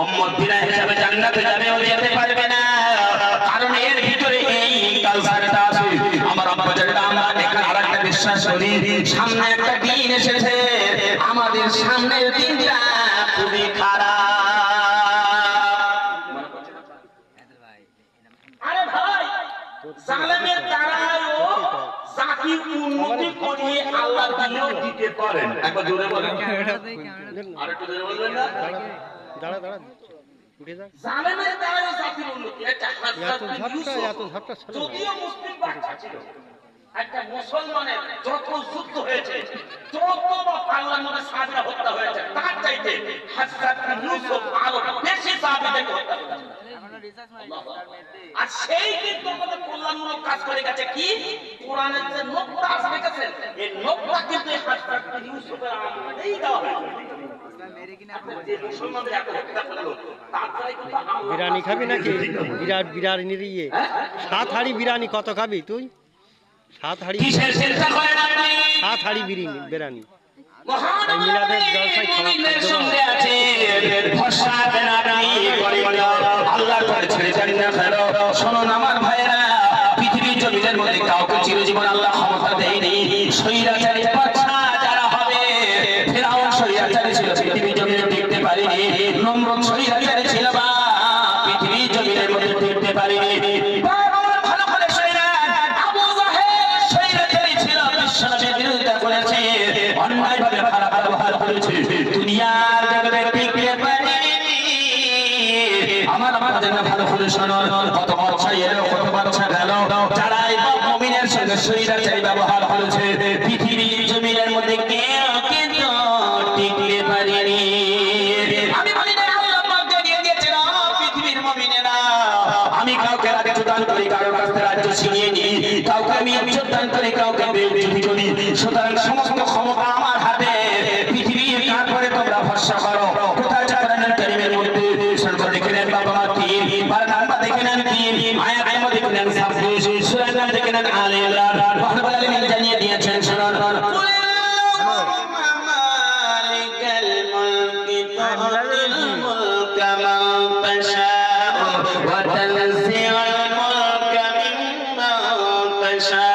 উম্মত বিনা হিসাবে জান্নাতে যাবে ও যেতে পারবে না, কারণ এর ভিতরে এই কালচারটা আছে। আমার আব্বা যেটা আমরা এখানে আরেকটা বিশ্বাস করি, সামনে একটা দিন এসেছে, আমাদের সামনের দিনটা খুবই খারাপ। আরে ভাই, জালেমের দ্বারাও জাতির উন্নতি করিয়ে আল্লাহ দিনও দিতে পারেন। একবার জোরে বলেন, আরেকটু জোরে বলবেন না? দাঁড়া দাঁড়া উঠে যা। জালেমের দ্বারাও জাতির উন্নতি। এটা এত ঝটকা ছিল। যদিও মুসলিম বাচ্চা ছিল, একটা মুসলমানের যত যুদ্ধ হয়েছে, যত বা আল্লাহর নবী সাহাবীরা হত্যা হয়েছে, তার চাইতে হযরত ইউসুফ আরো বেশি সাহাবীদের হত্যা করেছে। আর সেই কিন্তু আমাদের কল্যাণমূলক কাজ করে গেছে কি, কোরআনের যে নোকতা আছে গেছে, এই নোকতা কিন্তু হযরত ইউসুফের আমলেই দেওয়া হয়েছে। বিরিয়ানি খাবি নাকি? বিরিয়ানির ইয়ে 7 হাঁড়ি বিরিয়ানি কত খাবি তুই? 7 হাঁড়ি বিরিয়ানি মিলাদের জলসাই খাওয়া আমার ভাইয়েরা, পৃথিবীর জমিনের মধ্যে কাউকে চিরজীবন আল্লাহ ক্ষমতা দেয়নি। স্বৈরাচারী বাদশা যারা হবে, ফিরআউন স্বৈরাচারী ছিল, পৃথিবীর জমিনে টিকতে পারেনি। নমরুদ স্বৈরাচারী ছিল, বা পৃথিবীর জমিনের মধ্যে টিকতে পারেনি। ভালো করে আবু জাহেল স্বৈরাচারী ছিল, বিশ্বনবীর বিরোধিতা করেছে, অন্যায়ভাবে খারাপ ব্যবহার করেছে, দুনিয়ার জগতে টিকতে পারেনি। আমার জন্য ভালো করে শোনো, কত বাদশা এলো, কত বাদশা গেল, যারা মুমিনের সঙ্গে স্বৈরাচারী ব্যবহার করেছে, পৃথিবীর জমিনের মধ্যে কেউ কিন্তু টিকতে পারেনি। আমি বলি না, আল্লাহ পাক দিয়ে দিয়েছেন পৃথিবীর মুমিনেরা, আমি কাউকে রাজ্য দান করি, কারোর কাছ থেকে রাজ্য ছিনিয়ে নিই, কাউকে আমি ইজ্জত দান করি, কাউকে বেইজ্জতি করি। সুতরাং সমস্ত ক্ষমতা আমার হাতে। পৃথিবীর কাপড়ে তোমরা ভরসা করো। কোথায় কোরআনুল কারীমের মধ্যে সূরা দেখে নেন, বাবা তিন বার নাম্বার দেখে নেন, 3 আয়াত নাম্বার দেখে নেন, 26 সূরা নাম দেখে নেন, আলে ইমরান। রব্বুল আলামিন জানিয়ে দিয়েছেন, শুনুন, মালিকাল মুলকি তুতিল মুলকা মান তাশাউ ওয়া তানজিউল মুলকা মিম্মান তাশাউ